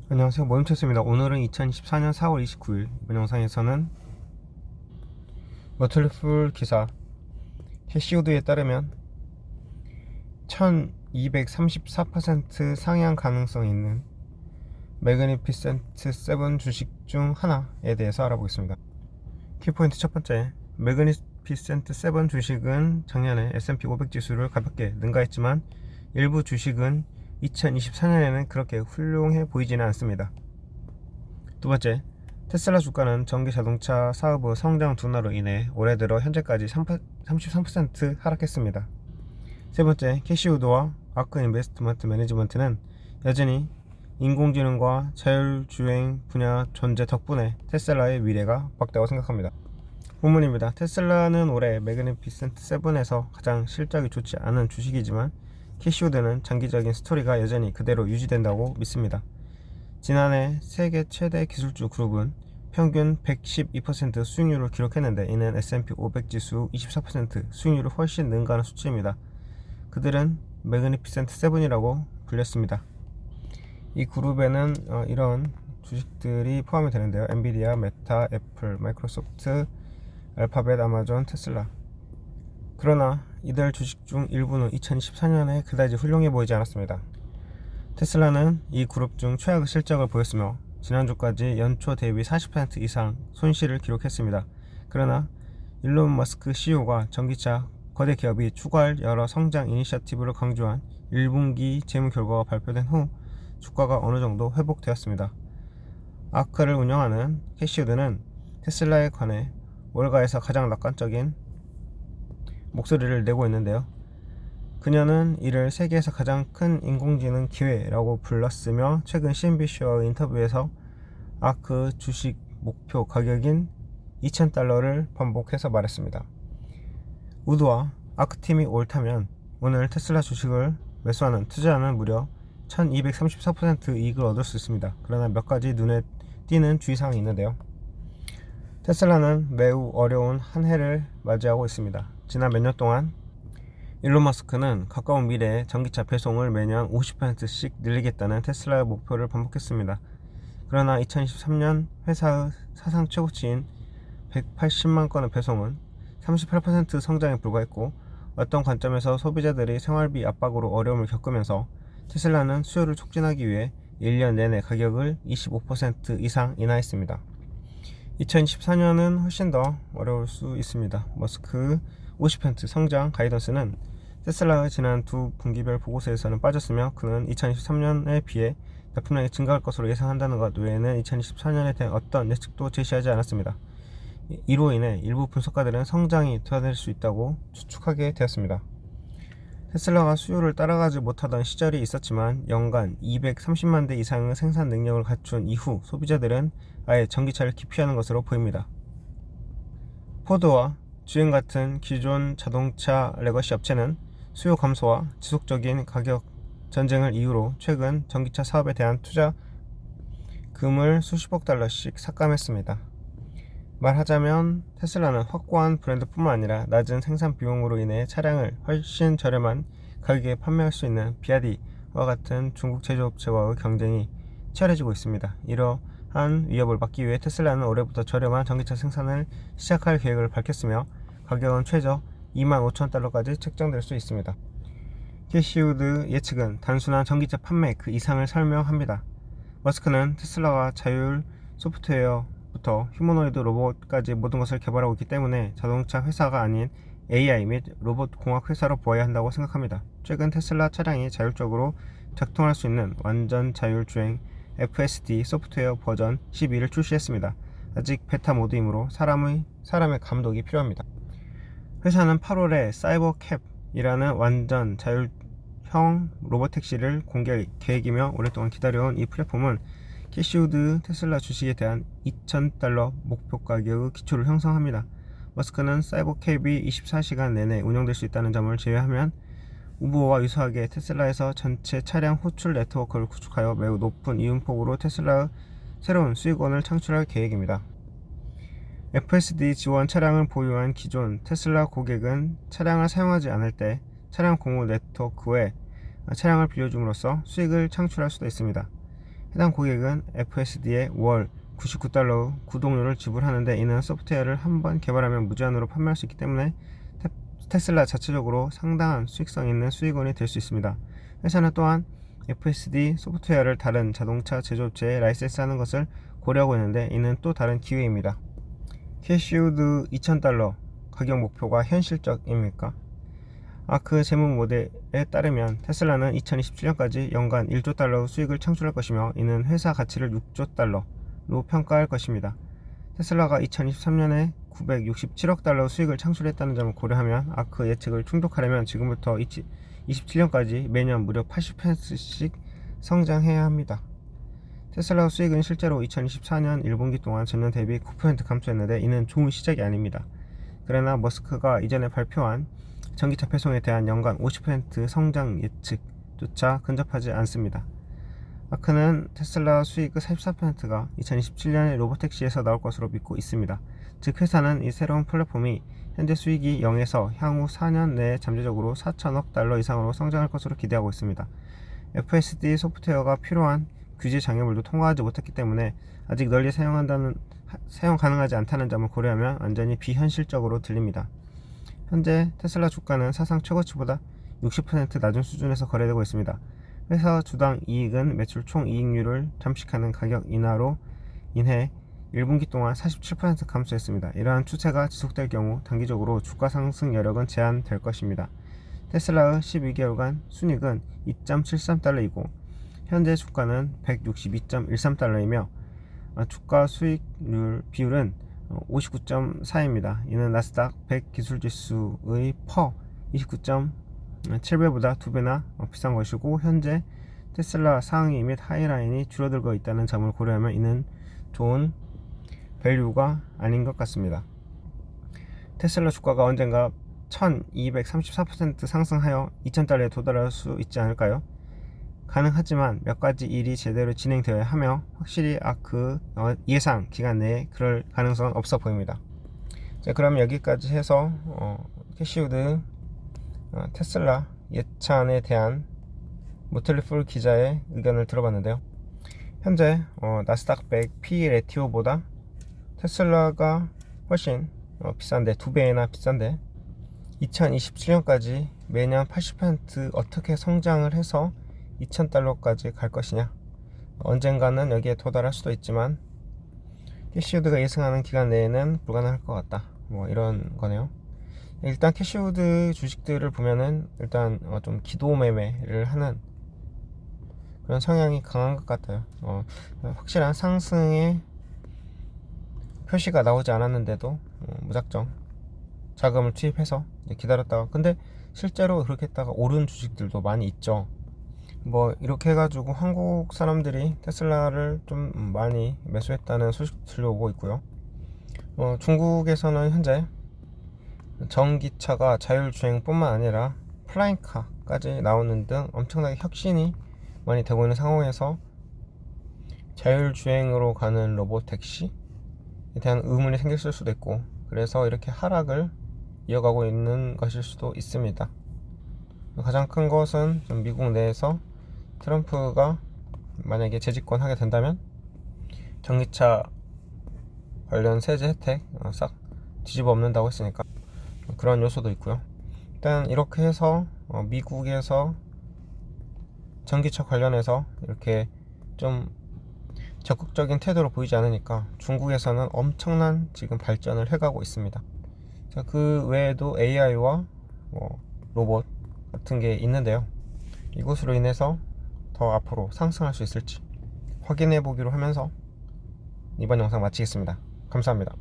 안녕하세요, 모임체스입니다. 오늘은 2024년 4월 29일 이번 영상에서는 머틀리풀 기사 캐시우드에 따르면 1234% 상향 가능성이 있는 매그니피센트 7 주식 중 하나에 대해서 알아보겠습니다. 키포인트 첫 번째, 매그니피센트 7 주식은 작년에 S&P 500 지수를 가볍게 능가했지만 일부 주식은 2024년에는 그렇게 훌륭해 보이지는 않습니다. 두 번째, 테슬라 주가는 전기 자동차 사업의 성장 둔화로 인해 올해 들어 현재까지 33% 하락했습니다. 세 번째, 캐시우드와 아크 인베스트먼트 매니지먼트는 여전히 인공지능과 자율주행 분야 존재 덕분에 테슬라의 미래가 밝다고 생각합니다. 본문입니다. 테슬라는 올해 매그니피센트 7에서 가장 실적이 좋지 않은 주식이지만 캐시우드는 장기적인 스토리가 여전히 그대로 유지된다고 믿습니다. 지난해 세계 최대 기술주 그룹은 평균 112% 수익률을 기록했는데 이는 S&P 500 지수 24% 수익률을 훨씬 능가하는 수치입니다. 그들은 매그니피센트 7이라고 불렸습니다. 이 그룹에는 이런 주식들이 포함이 되는데요. 엔비디아, 메타, 애플, 마이크로소프트, 알파벳, 아마존, 테슬라. 그러나 이들 주식 중 일부는 2024년에 그다지 훌륭해 보이지 않았습니다. 테슬라는 이 그룹 중 최악의 실적을 보였으며 지난주까지 연초 대비 40% 이상 손실을 기록했습니다. 그러나 일론 머스크 CEO가 전기차 거대 기업이 추구할 여러 성장 이니셔티브를 강조한 1분기 재무 결과가 발표된 후 주가가 어느 정도 회복되었습니다. 아크를 운영하는 캐시우드는 테슬라에 관해 월가에서 가장 낙관적인 목소리를 내고 있는데요. 그녀는 이를 세계에서 가장 큰 인공지능 기회라고 불렀으며 최근 CNBC와의 인터뷰에서 아크 주식 목표 가격인 $2,000를 반복해서 말했습니다. 우드와 아크팀이 옳다면 오늘 테슬라 주식을 매수하는 투자자는 무려 1234% 이익을 얻을 수 있습니다. 그러나 몇 가지 눈에 띄는 주의사항이 있는데요. 테슬라는 매우 어려운 한 해를 맞이하고 있습니다. 지난 몇 년 동안 일론 머스크는 가까운 미래에 전기차 배송을 매년 50%씩 늘리겠다는 테슬라의 목표를 반복했습니다. 그러나 2023년 회사의 사상 최고치인 180만 건의 배송은 38% 성장에 불과했고 어떤 관점에서 소비자들이 생활비 압박으로 어려움을 겪으면서 테슬라는 수요를 촉진하기 위해 1년 내내 가격을 25% 이상 인하했습니다. 2024년은 훨씬 더 어려울 수 있습니다. 머스크 50% 성장 가이던스는 테슬라의 지난 두 분기별 보고서에서는 빠졌으며 그는 2023년에 비해 납품량이 증가할 것으로 예상한다는 것 외에는 2024년에 대한 어떤 예측도 제시하지 않았습니다. 이로 인해 일부 분석가들은 성장이 둔화될 수 있다고 추측하게 되었습니다. 테슬라가 수요를 따라가지 못하던 시절이 있었지만 연간 230만 대 이상의 생산 능력을 갖춘 이후 소비자들은 아예 전기차를 기피하는 것으로 보입니다. 포드와 GM 같은 기존 자동차 레거시 업체는 수요 감소와 지속적인 가격 전쟁을 이유로 최근 전기차 사업에 대한 투자금을 수십억 달러씩 삭감했습니다. 말하자면 테슬라는 확고한 브랜드뿐만 아니라 낮은 생산 비용으로 인해 차량을 훨씬 저렴한 가격에 판매할 수 있는 비아디와 같은 중국 제조업체와의 경쟁이 치열해지고 있습니다. 이러한 위협을 막기 위해 테슬라는 올해부터 저렴한 전기차 생산을 시작할 계획을 밝혔으며 가격은 최저 25,000달러까지 책정될 수 있습니다. 캐시우드 예측은 단순한 전기차 판매 그 이상을 설명합니다. 머스크는 테슬라와 자율 소프트웨어부터 휴머노이드 로봇까지 모든 것을 개발하고 있기 때문에 자동차 회사가 아닌 AI 및 로봇 공학 회사로 보아야 한다고 생각합니다. 최근 테슬라 차량이 자율적으로 작동할 수 있는 완전 자율 주행 FSD 소프트웨어 버전 12를 출시했습니다. 아직 베타 모드이므로 사람의 감독이 필요합니다. 회사는 8월에 사이버캡이라는 완전 자율형 로봇택시를 공개할 계획이며 오랫동안 기다려온 이 플랫폼은 캐시우드 테슬라 주식에 대한 $2,000 목표 가격의 기초를 형성합니다. 머스크는 사이버캡이 24시간 내내 운영될 수 있다는 점을 제외하면 우버와 유사하게 테슬라에서 전체 차량 호출 네트워크를 구축하여 매우 높은 이윤폭으로 테슬라의 새로운 수익원을 창출할 계획입니다. FSD 지원 차량을 보유한 기존 테슬라 고객은 차량을 사용하지 않을 때 차량 공유 네트워크 외 차량을 빌려줌으로써 수익을 창출할 수도 있습니다. 해당 고객은 FSD에 월 $99 구독료를 지불하는데, 이는 소프트웨어를 한번 개발하면 무제한으로 판매할 수 있기 때문에 테슬라 자체적으로 상당한 수익성 있는 수익원이 될 수 있습니다. 회사는 또한 FSD 소프트웨어를 다른 자동차 제조업체에 라이센스하는 것을 고려하고 있는데, 이는 또 다른 기회입니다. 캐시우드 $2000 가격 목표가 현실적입니까? 아크 재무 모델에 따르면 테슬라는 2027년까지 연간 $1조 수익을 창출할 것이며, 이는 회사 가치를 $6조 로 평가할 것입니다. 테슬라가 2023년에 $967억 수익을 창출했다는 점을 고려하면 아크 예측을 충족하려면 지금부터 27년까지 매년 무려 80%씩 성장해야 합니다. 테슬라 수익은 실제로 2024년 1분기 동안 전년 대비 9% 감소했는데, 이는 좋은 시작이 아닙니다. 그러나 머스크가 이전에 발표한 전기차 배송에 대한 연간 50% 성장 예측조차 근접하지 않습니다. 아크는 테슬라 수익의 44%가 2027년에 로보택시에서 나올 것으로 믿고 있습니다. 즉, 회사는 이 새로운 플랫폼이 현재 수익이 0에서 향후 4년 내에 잠재적으로 $4천억 이상으로 성장할 것으로 기대하고 있습니다. FSD 소프트웨어가 필요한 규제 장애물도 통과하지 못했기 때문에 아직 널리 사용 가능하지 않다는 점을 고려하면 완전히 비현실적으로 들립니다. 현재 테슬라 주가는 사상 최고치보다 60% 낮은 수준에서 거래되고 있습니다. 회사 주당 이익은 매출 총 이익률을 잠식하는 가격 인하로 인해 1분기 동안 47% 감소했습니다. 이러한 추세가 지속될 경우 단기적으로 주가 상승 여력은 제한될 것입니다. 테슬라의 12개월간 순이익은 $2.73이고 현재 주가는 $162.13이며 주가 수익률 비율은 59.4입니다. 이는 나스닥 100 기술지수의 퍼 29.7배보다 2배나 비싼 것이고, 현재 테슬라 상위 및 하이라인이 줄어들고 있다는 점을 고려하면 이는 좋은 밸류가 아닌 것 같습니다. 테슬라 주가가 언젠가 1234% 상승하여 $2000에 도달할 수 있지 않을까요? 가능하지만 몇 가지 일이 제대로 진행되어야 하며, 확실히 아크 예상 기간 내에 그럴 가능성은 없어 보입니다. 자, 그럼 여기까지 해서 캐시우드 테슬라 예찬에 대한 모틀리 풀 기자의 의견을 들어봤는데요. 현재 나스닥 100 PE 레티오보다 테슬라가 훨씬 비싼데, 2배나 비싼데 2027년까지 매년 80% 어떻게 성장을 해서 $2000까지 갈 것이냐, 언젠가는 여기에 도달할 수도 있지만 캐시우드가 예상하는 기간 내에는 불가능할 것 같다, 뭐 이런 거네요. 일단 캐시우드 주식들을 보면은 일단 좀 기도 매매를 하는 그런 성향이 강한 것 같아요. 확실한 상승의 표시가 나오지 않았는데도 무작정 자금을 투입해서 기다렸다가, 근데 실제로 그렇게 했다가 오른 주식들도 많이 있죠. 뭐 이렇게 해가지고 한국 사람들이 테슬라를 좀 많이 매수했다는 소식 들려오고 있고요. 중국에서는 현재 전기차가 자율주행뿐만 아니라 플라잉카까지 나오는 등 엄청나게 혁신이 많이 되고 있는 상황에서 자율주행으로 가는 로보택시에 대한 의문이 생길 수도 있고, 그래서 이렇게 하락을 이어가고 있는 것일 수도 있습니다. 가장 큰 것은 좀 미국 내에서 트럼프가 만약에 재집권하게 된다면 전기차 관련 세제 혜택 싹 뒤집어 엎는다고 했으니까 그런 요소도 있고요. 일단 이렇게 해서 미국에서 전기차 관련해서 이렇게 좀 적극적인 태도를 보이지 않으니까 중국에서는 엄청난 지금 발전을 해가고 있습니다. 자, 그 외에도 AI와 로봇 같은 게 있는데요. 이것으로 인해서 더 앞으로 상승할 수 있을지 확인해 보기로 하면서 이번 영상 마치겠습니다. 감사합니다.